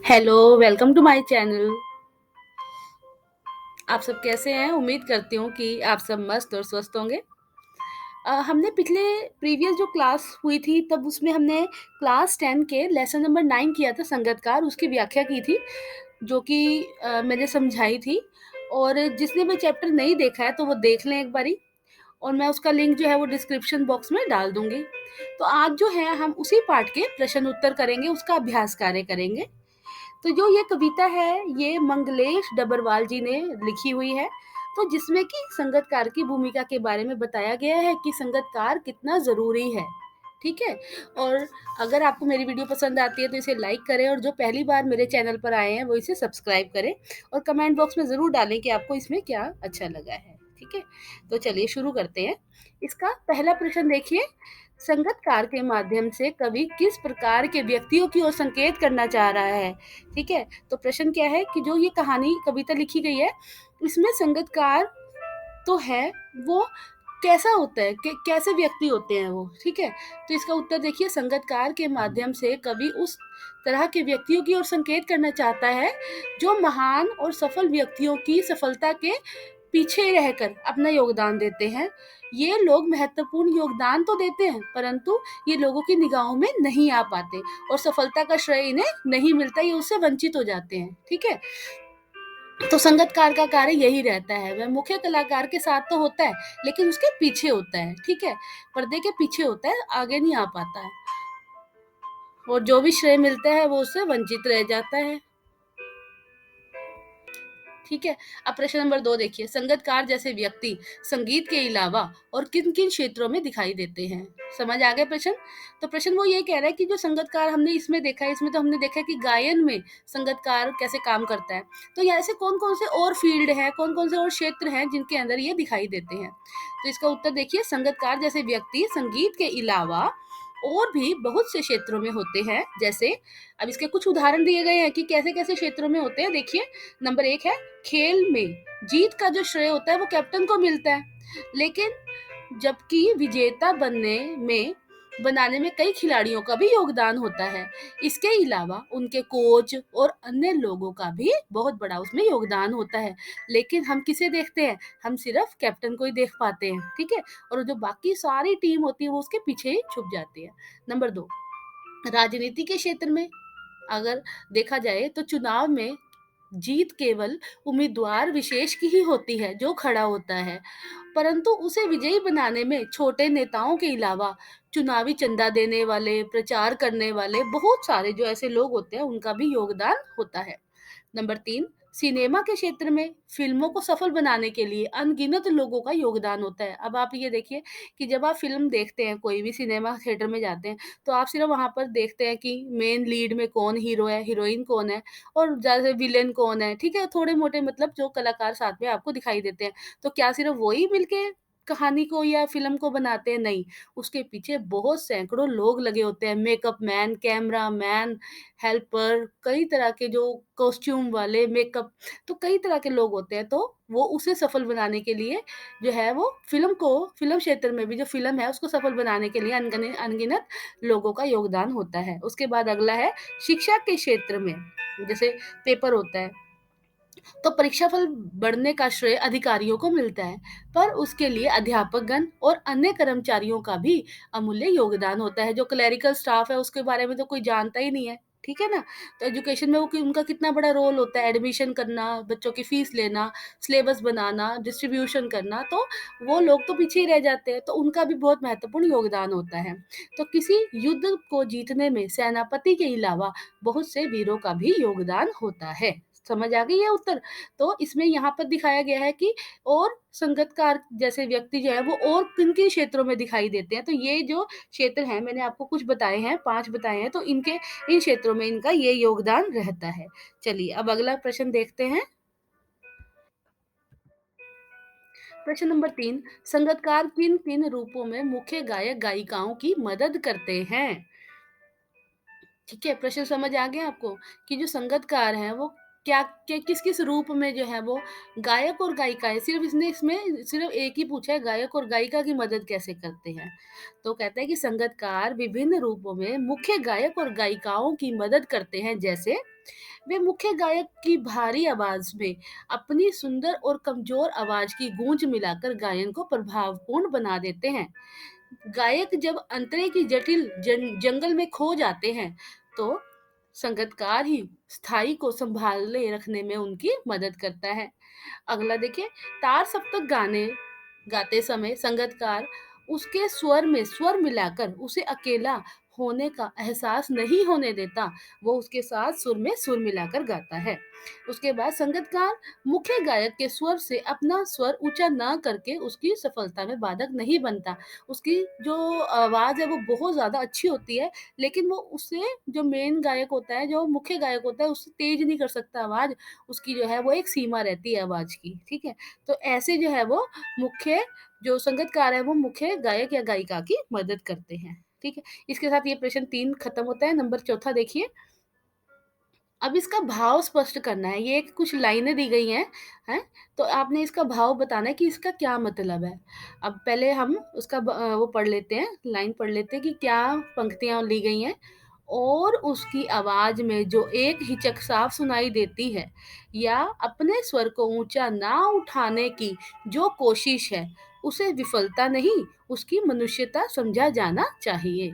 Hello, welcome to my channel. आप सब कैसे हैं? उम्मीद करती हूँ कि आप सब मस्त और स्वस्थ होंगे। हमने पिछले प्रीवियस जो क्लास हुई थी तब उसमें हमने क्लास 10 के लेसन नंबर 9 किया था संगतकार, उसकी व्याख्या की थी, जो कि मैंने समझाई थी। और जिसने वो चैप्टर नहीं देखा है तो वो देख लें एक बारी, और मैं उसका लिंक जो है वो डिस्क्रिप्शन बॉक्स में डाल दूँगी। तो आज जो है हम उसी पाठ के प्रश्न उत्तर करेंगे, उसका अभ्यास कार्य करेंगे। तो जो ये कविता है ये मंगलेश डबरवाल जी ने लिखी हुई है, तो जिसमें कि संगतकार की भूमिका के बारे में बताया गया है कि संगतकार कितना ज़रूरी है। ठीक है? और अगर आपको मेरी वीडियो पसंद आती है तो इसे लाइक करें, और जो पहली बार मेरे चैनल पर आए हैं वो इसे सब्सक्राइब करें, और कमेंट बॉक्स में ज़रूर डालें कि आपको इसमें क्या अच्छा लगा है। ठीक है? तो चलिए शुरू करते हैं। इसका पहला प्रश्न देखिए, संगतकार के माध्यम से कवि किस प्रकार के व्यक्तियों की ओर संकेत करना चाह रहा है? ठीक है? तो प्रश्न क्या है कि जो ये कहानी कविता लिखी गई है, इसमें संगतकार तो है, वो कैसा होता है, कैसे व्यक्ति होते हैं वो? ठीक है? तो इसका उत्तर देखिए, संगतकार के माध्यम से कवि उस तरह के व्यक्तियों की ओर संकेत करना चाहता है जो महान और सफल व्यक्तियों की सफलता के पीछे रहकर अपना योगदान देते हैं। ये लोग महत्वपूर्ण योगदान तो देते हैं, परंतु ये लोगों की निगाहों में नहीं आ पाते और सफलता का श्रेय इन्हें नहीं मिलता, ये उससे वंचित हो जाते हैं। ठीक है? तो संगतकार का कार्य यही रहता है, वह मुख्य कलाकार के साथ तो होता है, लेकिन उसके पीछे होता है। ठीक है? पर्दे के पीछे होता है, आगे नहीं आ पाता है, और जो भी श्रेय मिलता है वो उससे वंचित रह जाता है। ठीक है? अब प्रश्न नंबर 2 देखिए, संगतकार जैसे व्यक्ति संगीत के अलावा और किन-किन क्षेत्रों में दिखाई देते हैं? समझ आ गया प्रश्न? तो प्रश्न वो ये कह रहा है कि जो संगतकार हमने इसमें देखा है, इसमें तो हमने देखा है कि गायन में संगतकार कैसे काम करता है। तो यहाँ ऐसे कौन-कौन से और फ़ील्ड हैं, कौन-कौन से और क्षेत्र हैं जिनके अंदर ये दिखाई देते हैं? तो इसका उत्तर देखिए, संगतकार जैसे व्यक्ति संगीत के अलावा और भी बहुत से क्षेत्रों में होते हैं। जैसे अब इसके कुछ उदाहरण दिए गए हैं कि कैसे-कैसे क्षेत्रों में होते हैं। देखिए, नंबर 1 है खेल में जीत का जो श्रेय होता है वो कैप्टन को मिलता है, लेकिन जबकि विजेता बनाने में कई खिलाड़ियों का भी योगदान होता है। इसके अलावा उनके कोच और अन्य लोगों का भी बहुत बड़ा उसमें योगदान होता है, लेकिन हम किसे देखते हैं? हम सिर्फ कैप्टन को ही देख पाते हैं। ठीक है? और जो बाकी सारी टीम होती है वो उसके पीछे ही छुप जाती है। नंबर 2, राजनीति के क्षेत्र में अगर देखा जाए तो चुनाव में जीत केवल उम्मीदवार विशेष की ही होती है जो खड़ा होता है, परंतु उसे विजयी बनाने में छोटे नेताओं के अलावा चुनावी चंदा देने वाले, प्रचार करने वाले बहुत सारे जो ऐसे लोग होते हैं उनका भी योगदान होता है। नंबर 3, सिनेमा के क्षेत्र में फ़िल्मों को सफल बनाने के लिए अनगिनत लोगों का योगदान होता है। अब आप ये देखिए कि जब आप फ़िल्म देखते हैं, कोई भी सिनेमा थिएटर में जाते हैं, तो आप सिर्फ़ वहाँ पर देखते हैं कि मेन लीड में कौन हीरो है, हीरोइन कौन है, और ज़्यादा विलेन कौन है, ठीक है? थोड़े-मोटे मतलब जो कलाकार साथ में आपको दिखाई देते हैं। तो क्या सिर्फ़ वो ही मिलके कहानी को या फ़िल्म को बनाते हैं? नहीं, उसके पीछे बहुत सैकड़ों लोग लगे होते हैं, मेकअप मैन, कैमरामैन, हेल्पर, कई तरह के जो कॉस्ट्यूम वाले, मेकअप, तो कई तरह के लोग होते हैं, तो वो उसे सफल बनाने के लिए जो है वो फ़िल्म क्षेत्र में भी जो फ़िल्म है उसको सफल बनाने के लिए अनगिनत लोगों का योगदान होता है। उसके बाद अगला है शिक्षा के क्षेत्र में, जैसे पेपर होता है, तो परीक्षाफल बढ़ने का श्रेय अधिकारियों को मिलता है, पर उसके लिए अध्यापकगण और अन्य कर्मचारियों का भी अमूल्य योगदान होता है। जो क्लेरिकल स्टाफ है उसके बारे में तो कोई जानता ही नहीं है, ठीक है ना? तो एजुकेशन में वो कि उनका कितना बड़ा रोल होता है, एडमिशन करना, बच्चों की फीस लेना, सिलेबस बनाना, डिस्ट्रीब्यूशन करना, तो वो लोग तो पीछे ही रह जाते हैं, तो उनका भी बहुत महत्वपूर्ण योगदान होता है। तो किसी युद्ध को जीतने में सेनापति के अलावा बहुत से वीरों का भी योगदान होता है। समझ आ गई है उत्तर? तो इसमें यहाँ पर दिखाया गया है कि और संगतकार जैसे व्यक्ति जो है वो और किन-किन क्षेत्रों में दिखाई देते हैं। तो ये जो क्षेत्र हैं मैंने आपको कुछ बताए हैं, 5 बताए हैं, तो इनके इन क्षेत्रों में इनका ये योगदान रहता है। चलिए अब अगला प्रश्न देखते हैं। प्रश्न नंबर 3, संगतकार किन-किन रूपों में मुख्य गायक-गायिकाओं की मदद करते हैं? ठीक है, प्रश्न समझ आ गया आपको कि जो संगतकार हैं वो किस किस रूप में जो है वो गायक और गायिका है, सिर्फ इसमें सिर्फ एक ही पूछा है, गायक और गायिका की मदद कैसे करते हैं। तो कहता है कि संगीतकार विभिन्न रूपों में मुख्य गायक और गायिकाओं की मदद करते हैं, जैसे वे मुख्य गायक की भारी आवाज में अपनी सुंदर और कमजोर आवाज की गूंज मिलाकर गायन को प्रभावपूर्ण बना देते हैं। गायक जब अंतरे की जटिल जंगल में खो जाते हैं, तो संगीतकार ही स्थाई को संभाले रखने में उनकी मदद करता है। अगला देखिए, तार सप्तक गाने गाते समय संगीतकार उसके स्वर में स्वर मिलाकर उसे अकेला होने का एहसास नहीं होने देता, वो उसके साथ सुर में सुर मिलाकर गाता है। उसके बाद संगीतकार मुख्य गायक के स्वर से अपना स्वर ऊंचा ना करके उसकी सफलता में बाधक नहीं बनता। उसकी जो आवाज़ है वो बहुत ज़्यादा अच्छी होती है, लेकिन वो उससे जो मेन गायक होता है, जो मुख्य गायक होता है, उससे तेज़ नहीं कर सकता आवाज़, उसकी जो है वो एक सीमा रहती है आवाज़ की, ठीक है? तो ऐसे जो है वो मुख्य जो संगीतकार है वो मुख्य गायक या गायिका की मदद करते हैं, ठीक है? इसके साथ ये प्रश्न 3 खत्म होता है। नंबर चौथा देखिए, अब इसका भाव स्पष्ट करना है। ये कुछ लाइनें दी गई हैं, हैं? तो आपने इसका भाव बताना है कि इसका क्या मतलब है। अब पहले हम उसका वो पढ़ लेते हैं, लाइन पढ़ लेते हैं कि क्या पंक्तियाँ ली गई हैं। और उसकी आवाज़ में जो एक हिचक साफ सुनाई देती है, या अपने स्वर को ऊँचा ना उठाने की जो कोशिश है, उसे विफलता नहीं, उसकी मनुष्यता समझा जाना चाहिए।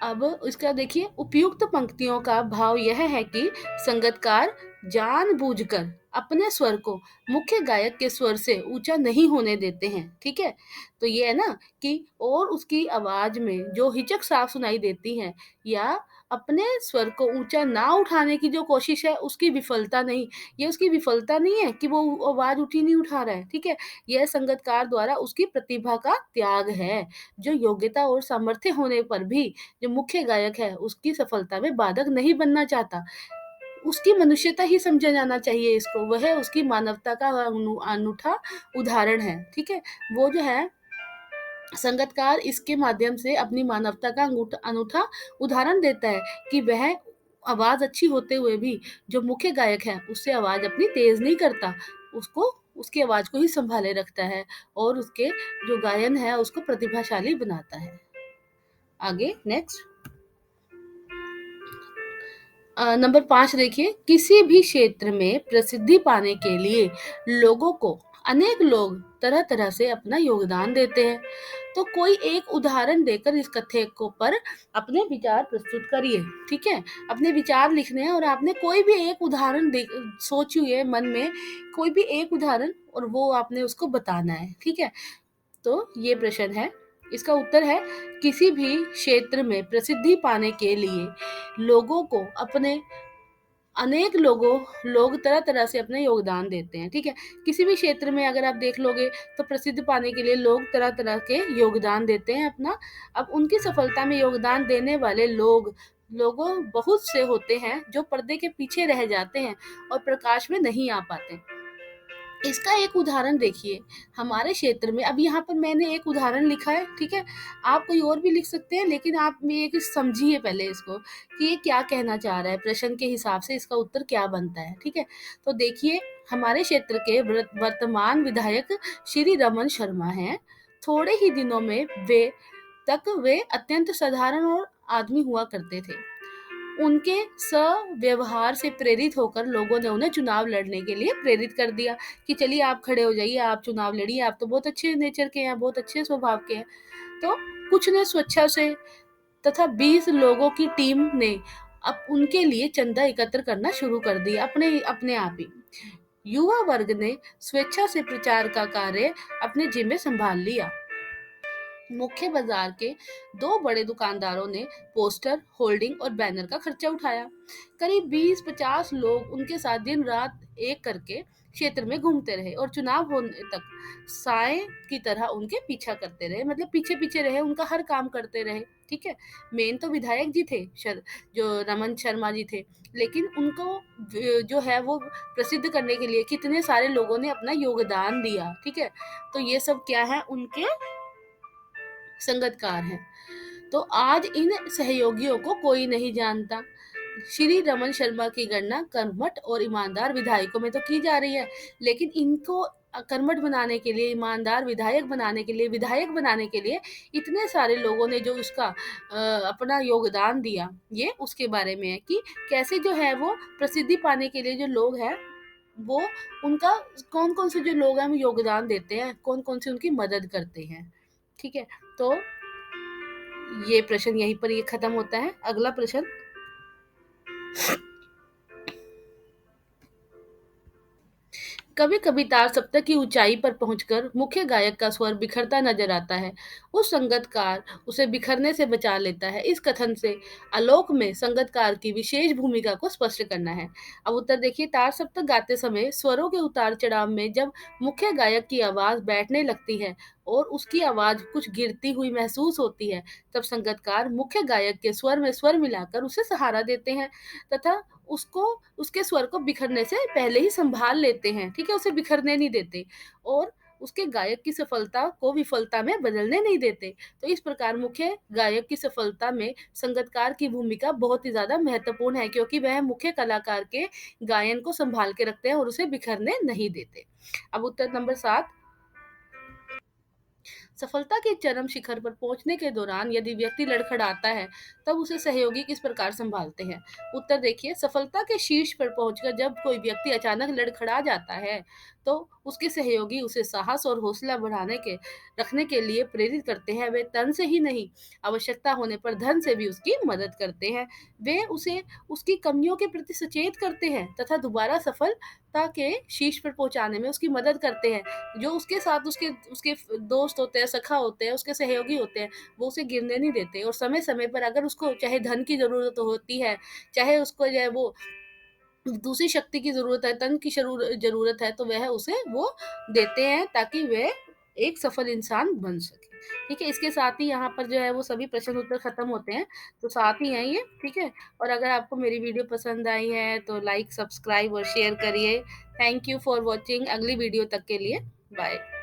अब इसका देखिए, उपयुक्त पंक्तियों का भाव यह है कि संगीतकार जानबूझकर अपने स्वर को मुख्य गायक के स्वर से ऊंचा नहीं होने देते हैं, ठीक है? तो ये है ना कि और उसकी आवाज में जो हिचक साफ सुनाई देती है, या अपने स्वर को ऊंचा ना उठाने की जो कोशिश है, उसकी विफलता नहीं, ये उसकी विफलता नहीं है कि वो आवाज ऊंची नहीं उठा रहा है, ठीक है? यह संगीतकार द्वारा उसकी प्रतिभा का त्याग है, जो योग्यता और सामर्थ्य होने पर भी जो मुख्य गायक है उसकी सफलता में बाधक नहीं बनना चाहता। उसकी मनुष्यता ही समझा जाना चाहिए इसको, वह उसकी मानवता का अनूठा उदाहरण है, ठीक है? वो जो है संगीतकार इसके माध्यम से अपनी मानवता का अनूठा उदाहरण देता है कि वह आवाज अच्छी होते हुए भी जो मुख्य गायक है उससे आवाज अपनी तेज नहीं करता, उसको उसकी आवाज को ही संभाले रखता है और उसके जो गायन है उसको प्रतिभाशाली बनाता है। आगे नेक्स्ट, नंबर 5 देखिए, किसी भी क्षेत्र में प्रसिद्धि पाने के लिए अनेक लोग तरह-तरह से अपना योगदान देते हैं। तो कोई एक उदाहरण देकर इस कथ्य को पर अपने विचार प्रस्तुत करिए, ठीक है? अपने विचार लिखने हैं और आपने कोई भी एक उदाहरण सोचिए मन में, कोई भी एक उदाहरण, और वो आपने उसको बताना है, ठीक है? तो ये प्रश्न है, इसका उत्तर है किसी भी क्षेत्र में प्रसिद्धि पाने के लिए लोगों को अपने अनेक लोग तरह-तरह से अपने योगदान देते हैं, ठीक है? किसी भी क्षेत्र में अगर आप देख लोगे तो प्रसिद्ध पाने के लिए लोग तरह-तरह के योगदान देते हैं अपना। अब उनकी सफलता में योगदान देने वाले लोगों बहुत से होते हैं जो पर्दे के पीछे रह जाते हैं और प्रकाश में नहीं आ पाते। इसका एक उदाहरण देखिए, हमारे क्षेत्र में अब यहाँ पर मैंने एक उदाहरण लिखा है, ठीक है? आप कोई और भी लिख सकते हैं, लेकिन आप ये कि समझिए पहले इसको कि ये क्या कहना चाह रहा है, प्रश्न के हिसाब से इसका उत्तर क्या बनता है, ठीक है? तो देखिए, हमारे क्षेत्र के वर्तमान विधायक श्री रमन शर्मा हैं। थोड़े ही दिनों में वे अत्यंत साधारण और आदमी हुआ करते थे। उनके व्यवहार से प्रेरित होकर लोगों ने उन्हें चुनाव लड़ने के लिए प्रेरित कर दिया कि चलिए आप खड़े हो जाइए, आप चुनाव लड़िए, आप तो बहुत अच्छे नेचर के हैं, बहुत अच्छे स्वभाव के हैं। तो कुछ ने स्वेच्छा से तथा 20 लोगों की टीम ने अब उनके लिए चंदा एकत्र करना शुरू कर दिया अपने अपने आप ही। युवा वर्ग ने स्वेच्छा से प्रचार का कार्य अपने जिम्मे संभाल लिया। मुख्य बाजार के 2 बड़े दुकानदारों ने पोस्टर, होल्डिंग और बैनर का खर्चा उठाया। करीब 20-50 लोग उनके साथ दिन रात एक करके क्षेत्र में घूमते रहे और चुनाव होने तक साए की तरह उनके पीछा करते रहे, मतलब पीछे पीछे रहे, उनका हर काम करते रहे, ठीक है? मेन तो विधायक जी थे, जो रमन शर्मा जी थे, लेकिन उनको जो है वो प्रसिद्ध करने के लिए कितने सारे लोगों ने अपना योगदान दिया, ठीक है? तो ये सब क्या है, उनके संगतकार हैं। तो आज इन सहयोगियों को कोई नहीं जानता। श्री रमन शर्मा की गणना कर्मठ और ईमानदार विधायकों में तो की जा रही है, लेकिन इनको कर्मठ बनाने के लिए, ईमानदार विधायक बनाने के लिए इतने सारे लोगों ने जो उसका अपना योगदान दिया, ये उसके बारे में है कि कैसे जो है वो प्रसिद्धि पाने के लिए जो लोग हैं, वो उनका कौन-कौन से जो लोग हैं वो योगदान देते हैं, कौन-कौन से उनकी मदद करते हैं। ठीक है? तो ये प्रश्न यहीं पर ये खत्म होता है। अगला प्रश्न, कभी-कभी तार सप्तक की ऊंचाई पर पहुंचकर मुख्य गायक का स्वर बिखरता नजर आता है। उस संगतकार उसे बिखरने से बचा लेता है। इस कथन से आलोक में संगतकार की विशेष भूमिका को स्पष्ट करना है। अब उत्तर देखिए, तार सप्तक गाते समय स्वरों के उतार-चढ़ाव में जब मुख्य गायक की आवाज बैठने लगती है और उसकी आवाज कुछ गिरती हुई महसूस होती है, तब संगतकार मुख्य गायक के स्वर में स्वर मिलाकर उसे सहारा देते हैं तथा उसको उसके स्वर को बिखरने से पहले ही संभाल लेते हैं, ठीक है? उसे बिखरने नहीं देते और उसके गायक की सफलता को विफलता में बदलने नहीं देते। तो इस प्रकार मुख्य गायक की सफलता में संगतकार की भूमिका बहुत ही ज़्यादा महत्वपूर्ण है, क्योंकि वह मुख्य कलाकार के गायन को संभाल के रखते हैं और उसे बिखरने नहीं देते। अब उत्तर नंबर 7, सफलता के चरम शिखर पर पहुंचने के दौरान यदि व्यक्ति लड़खड़ाता है, तब उसे सहयोगी किस प्रकार संभालते हैं? उत्तर देखिए, सफलता के शीर्ष पर पहुंचकर जब कोई व्यक्ति अचानक लड़खड़ा जाता है, तो उसके सहयोगी उसे साहस और हौसला बढ़ाने के रखने के लिए प्रेरित करते हैं। वे तन से ही नहीं, आवश्यकता होने पर धन से भी उसकी मदद करते हैं। वे उसे उसकी कमियों के प्रति सचेत करते हैं तथा दोबारा सफलता के शीर्ष पर पहुंचाने में उसकी मदद करते हैं। जो उसके साथ उसके उसके दोस्त होते हैं, सखा होते हैं, उसके सहयोगी होते हैं, वो उसे गिरने नहीं देते और समय-समय पर अगर उसको चाहे धन की ज़रूरत होती है, चाहे उसको जो है वो दूसरी शक्ति की ज़रूरत है, तन की ज़रूरत है, तो वह उसे वो देते हैं ताकि वह एक सफल इंसान बन सके। ठीक है? इसके साथ ही यहाँ पर जो है वो सभी प्रश्न उत्तर खत्म होते हैं, तो साथ ही हैं ये, ठीक है? और अगर आपको मेरी वीडियो पसंद आई है तो लाइक, सब्सक्राइब और शेयर करिए। Thank you for watching. अगली वीडियो तक के लिए बाय।